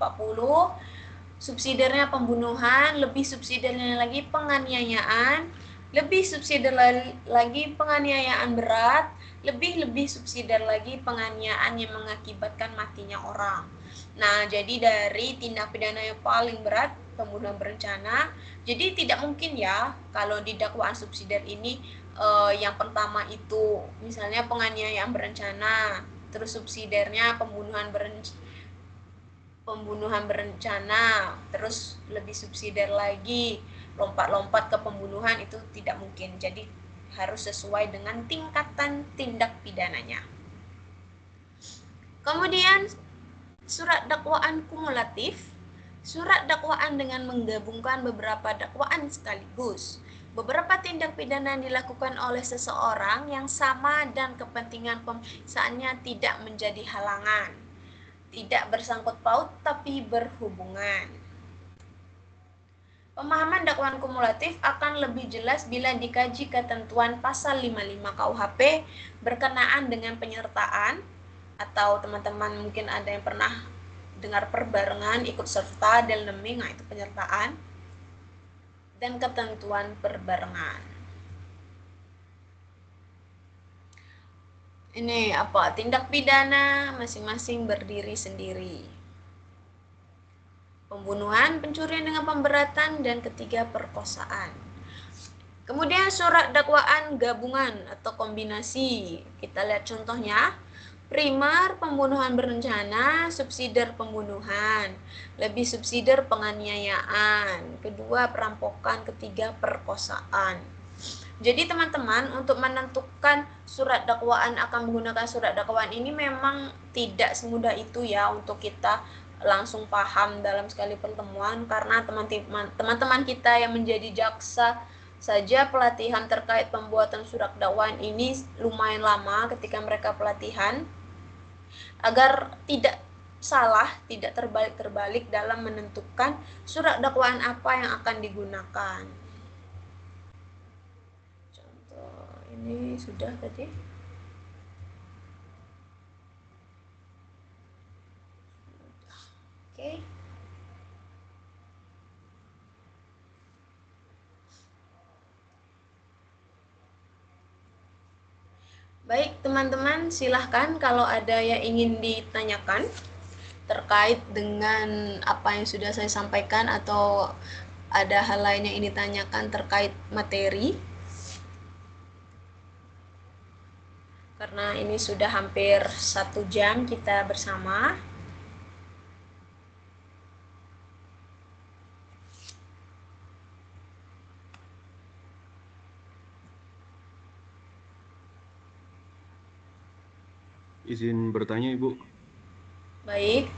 subsidiarnya pembunuhan, lebih subsidiarnya lagi penganiayaan, lebih subsidiar lagi penganiayaan berat, lebih subsidiar lagi penganiayaan yang mengakibatkan matinya orang. Nah, jadi dari tindak pidana yang paling berat, pembunuhan berencana, jadi tidak mungkin ya kalau di dakwaan subsidiar ini yang pertama itu misalnya penganiayaan berencana, terus subsidiarnya pembunuhan berencana, terus lebih subsidiar lagi lompat-lompat ke pembunuhan, itu tidak mungkin. Jadi harus sesuai dengan tingkatan tindak pidananya. Kemudian surat dakwaan kumulatif, surat dakwaan dengan menggabungkan beberapa dakwaan sekaligus. Beberapa tindak pidana yang dilakukan oleh seseorang yang sama dan kepentingan pemeriksaannya tidak menjadi halangan. Tidak bersangkut paut tapi berhubungan. Pemahaman dakwaan kumulatif akan lebih jelas bila dikaji ketentuan pasal 55 KUHP berkenaan dengan penyertaan, atau teman-teman mungkin ada yang pernah dengar perbarengan, ikut serta, delneming, nah itu penyertaan, dan ketentuan perbarengan. Ini apa? Tindak pidana masing-masing berdiri sendiri. Pembunuhan, pencurian dengan pemberatan, dan ketiga perkosaan. Kemudian surat dakwaan gabungan atau kombinasi. Kita lihat contohnya. Primer pembunuhan berencana, subsidiar pembunuhan, lebih subsidiar penganiayaan, kedua perampokan, ketiga perkosaan. Jadi teman-teman, untuk menentukan surat dakwaan akan menggunakan surat dakwaan ini memang tidak semudah itu ya untuk kita langsung paham dalam sekali pertemuan, karena teman-teman kita yang menjadi jaksa saja pelatihan terkait pembuatan surat dakwaan ini lumayan lama ketika mereka pelatihan, agar tidak salah, tidak terbalik-terbalik dalam menentukan surat dakwaan apa yang akan digunakan. Contoh ini sudah tadi. Oke. Baik, teman-teman, silahkan kalau ada yang ingin ditanyakan terkait dengan apa yang sudah saya sampaikan, atau ada hal lain yang ingin ditanyakan terkait materi. Karena ini sudah hampir 1 jam kita bersama. Izin bertanya, Ibu. Baik.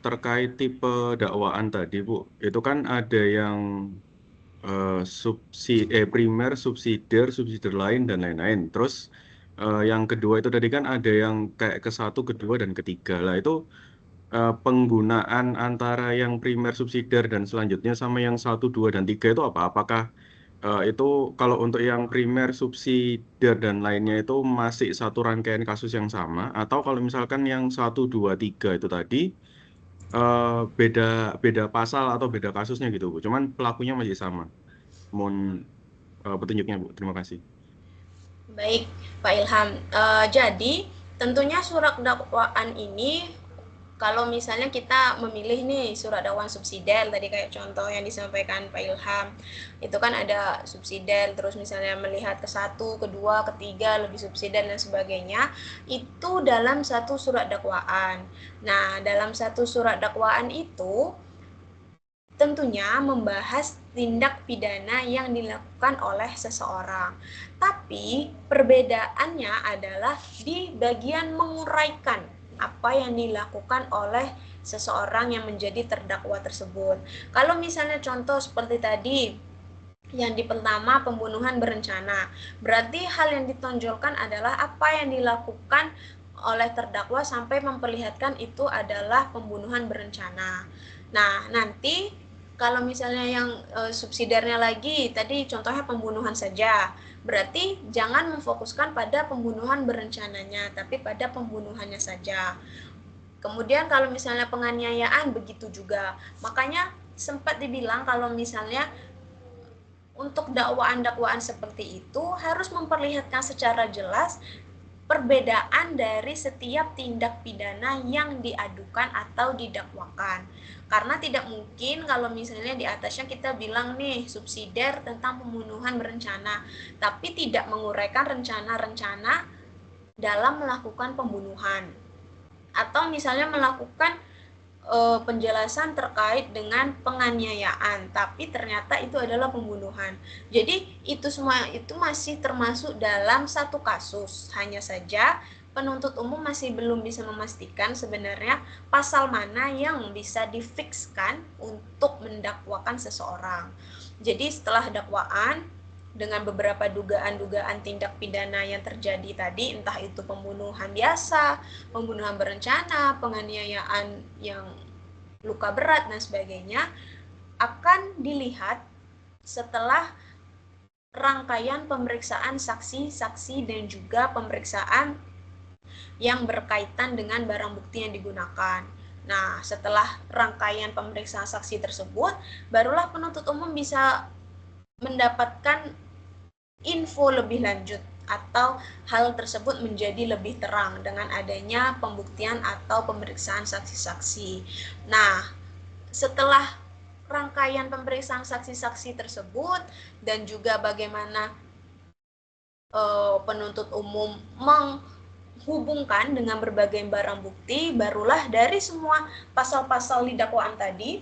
Terkait tipe dakwaan tadi, Bu, itu kan ada yang primer, subsidiar lain, dan lain-lain. Terus yang kedua itu tadi kan ada yang kayak ke 1, kedua, dan ketiga. Lah itu penggunaan antara yang primer, subsidiar, dan selanjutnya sama yang 1, 2, dan 3 itu apa? Apakah itu kalau untuk yang primer, subsidiar, dan lainnya itu masih satu rangkaian kasus yang sama, atau kalau misalkan yang 1, 2, 3 itu tadi beda pasal atau beda kasusnya gitu, Bu. Cuman pelakunya masih sama. Mohon petunjuknya, Bu. Terima kasih. Baik, Pak Ilham. Jadi, tentunya surat dakwaan ini, kalau misalnya kita memilih nih surat dakwaan subsidiar, tadi kayak contoh yang disampaikan Pak Ilham, itu kan ada subsidiar, terus misalnya melihat ke 1, kedua, ketiga, lebih subsidiar, dan sebagainya, itu dalam satu surat dakwaan. Nah, dalam satu surat dakwaan itu, tentunya membahas tindak pidana yang dilakukan oleh seseorang. Tapi perbedaannya adalah di bagian menguraikan apa yang dilakukan oleh seseorang yang menjadi terdakwa tersebut. Kalau misalnya contoh seperti tadi, yang di pertama pembunuhan berencana, berarti hal yang ditonjolkan adalah apa yang dilakukan oleh terdakwa sampai memperlihatkan itu adalah pembunuhan berencana. Nah, nanti kalau misalnya yang subsidiarnya lagi, tadi contohnya pembunuhan saja, berarti jangan memfokuskan pada pembunuhan berencananya, tapi pada pembunuhannya saja. Kemudian kalau misalnya penganiayaan, begitu juga. Makanya sempat dibilang kalau misalnya untuk dakwaan-dakwaan seperti itu harus memperlihatkan secara jelas perbedaan dari setiap tindak pidana yang diadukan atau didakwakan. Karena tidak mungkin kalau misalnya di atasnya kita bilang nih subsidiar tentang pembunuhan berencana, tapi tidak menguraikan rencana-rencana dalam melakukan pembunuhan. Atau misalnya melakukan penjelasan terkait dengan penganiayaan, tapi ternyata itu adalah pembunuhan. Jadi itu semua itu masih termasuk dalam satu kasus. Hanya saja penuntut umum masih belum bisa memastikan sebenarnya pasal mana yang bisa difikskan untuk mendakwakan seseorang. Jadi setelah dakwaan dengan beberapa dugaan-dugaan tindak pidana yang terjadi tadi, entah itu pembunuhan biasa, pembunuhan berencana, penganiayaan yang luka berat, dan sebagainya, akan dilihat setelah rangkaian pemeriksaan saksi-saksi dan juga pemeriksaan yang berkaitan dengan barang bukti yang digunakan. Nah, setelah rangkaian pemeriksaan saksi tersebut, barulah penuntut umum bisa mendapatkan info lebih lanjut atau hal tersebut menjadi lebih terang dengan adanya pembuktian atau pemeriksaan saksi-saksi. Nah, setelah rangkaian pemeriksaan saksi-saksi tersebut dan juga bagaimana penuntut umum hubungkan dengan berbagai barang bukti, barulah dari semua pasal-pasal di dakwaan tadi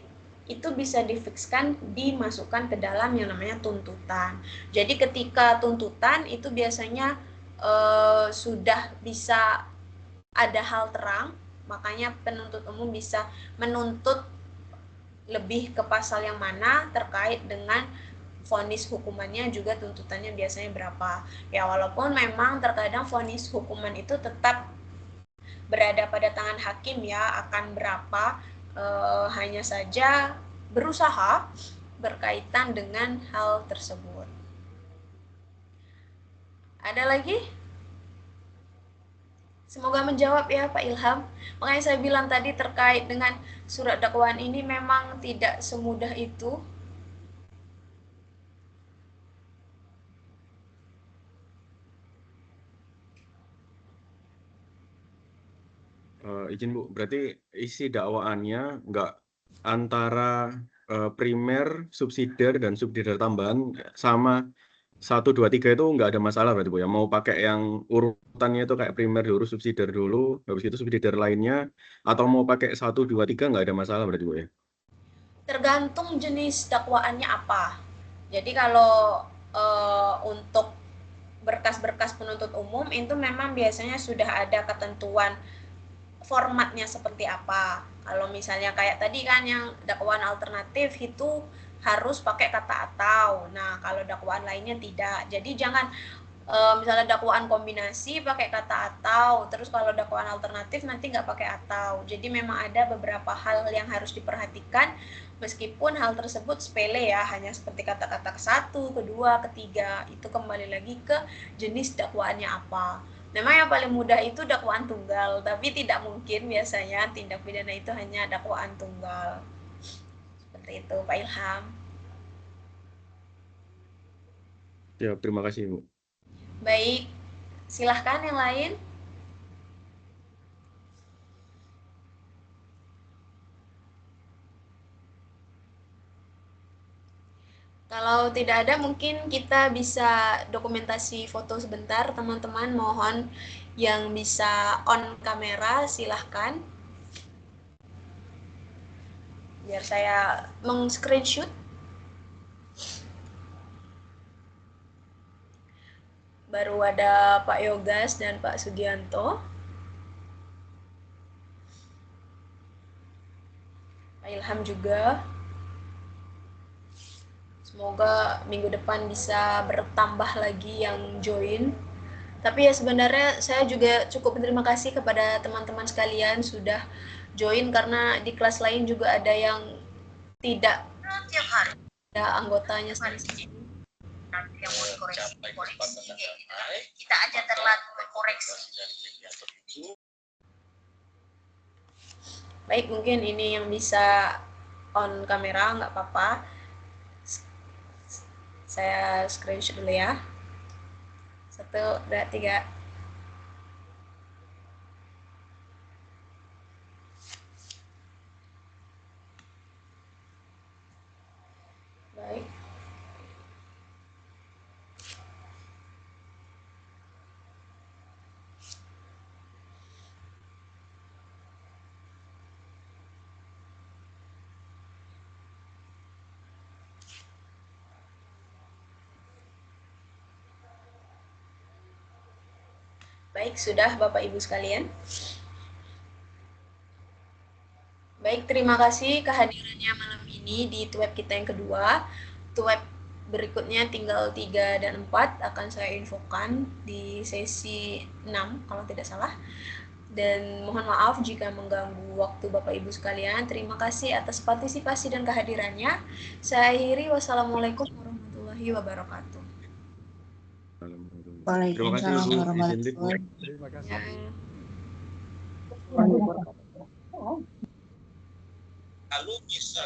itu bisa difikskan, dimasukkan ke dalam yang namanya tuntutan. Jadi ketika tuntutan itu biasanya sudah bisa ada hal terang, makanya penuntut umum bisa menuntut lebih ke pasal yang mana terkait dengan vonis hukumannya, juga tuntutannya biasanya berapa. Ya walaupun memang terkadang vonis hukuman itu tetap berada pada tangan hakim ya, akan berapa, hanya saja berusaha berkaitan dengan hal tersebut. Ada lagi? Semoga menjawab ya Pak Ilham. Makanya saya bilang tadi terkait dengan surat dakwaan ini memang tidak semudah itu. Izin Bu, berarti isi dakwaannya nggak antara primer, subsidiar, dan subsidiar tambahan sama 1, 2, 3 itu nggak ada masalah berarti Bu ya? Mau pakai yang urutannya itu kayak primer dulu, subsidiar dulu, habis itu subsidiar lainnya, atau mau pakai 1, 2, 3 nggak ada masalah berarti Bu ya? Tergantung jenis dakwaannya apa. Jadi kalau untuk berkas-berkas penuntut umum itu memang biasanya sudah ada ketentuan formatnya seperti apa. Kalau misalnya kayak tadi kan yang dakwaan alternatif itu harus pakai kata atau. Nah, kalau dakwaan lainnya tidak. Jadi jangan misalnya dakwaan kombinasi pakai kata atau, terus kalau dakwaan alternatif nanti nggak pakai atau. Jadi memang ada beberapa hal yang harus diperhatikan, meskipun hal tersebut sepele ya, hanya seperti kata-kata ke-1, kedua, ketiga, itu kembali lagi ke jenis dakwaannya apa. Memang yang paling mudah itu dakwaan tunggal, tapi tidak mungkin biasanya tindak pidana itu hanya dakwaan tunggal. Seperti itu, Pak Ilham. Ya, terima kasih Bu. Baik, silahkan yang lain. Kalau tidak ada, mungkin kita bisa dokumentasi foto sebentar, teman-teman. Mohon yang bisa on kamera, silahkan. Biar saya meng-screenshot. Baru ada Pak Yogas dan Pak Sugianto. Pak Ilham juga. Semoga minggu depan bisa bertambah lagi yang join. Tapi ya sebenarnya saya juga cukup berterima kasih kepada teman-teman sekalian sudah join, karena di kelas lain juga ada yang tidak ada anggotanya sama sekali. Yang mau dikoreksi kita aja telat koreksi. Baik, mungkin ini yang bisa on kamera, nggak apa-apa. Saya screenshot dulu ya. 1, 2, 3. Baik. Baik, sudah Bapak Ibu sekalian. Baik, terima kasih kehadirannya malam ini di Tweb kita yang kedua. Tweb berikutnya tinggal 3 dan 4 akan saya infokan di sesi 6 kalau tidak salah. Dan mohon maaf jika mengganggu waktu Bapak Ibu sekalian. Terima kasih atas partisipasi dan kehadirannya. Saya akhiri, wassalamualaikum warahmatullahi wabarakatuh. Terima kasih Bu. Izin lift. Terima kasih. Ya. Waalaikumsalam. Lalu bisa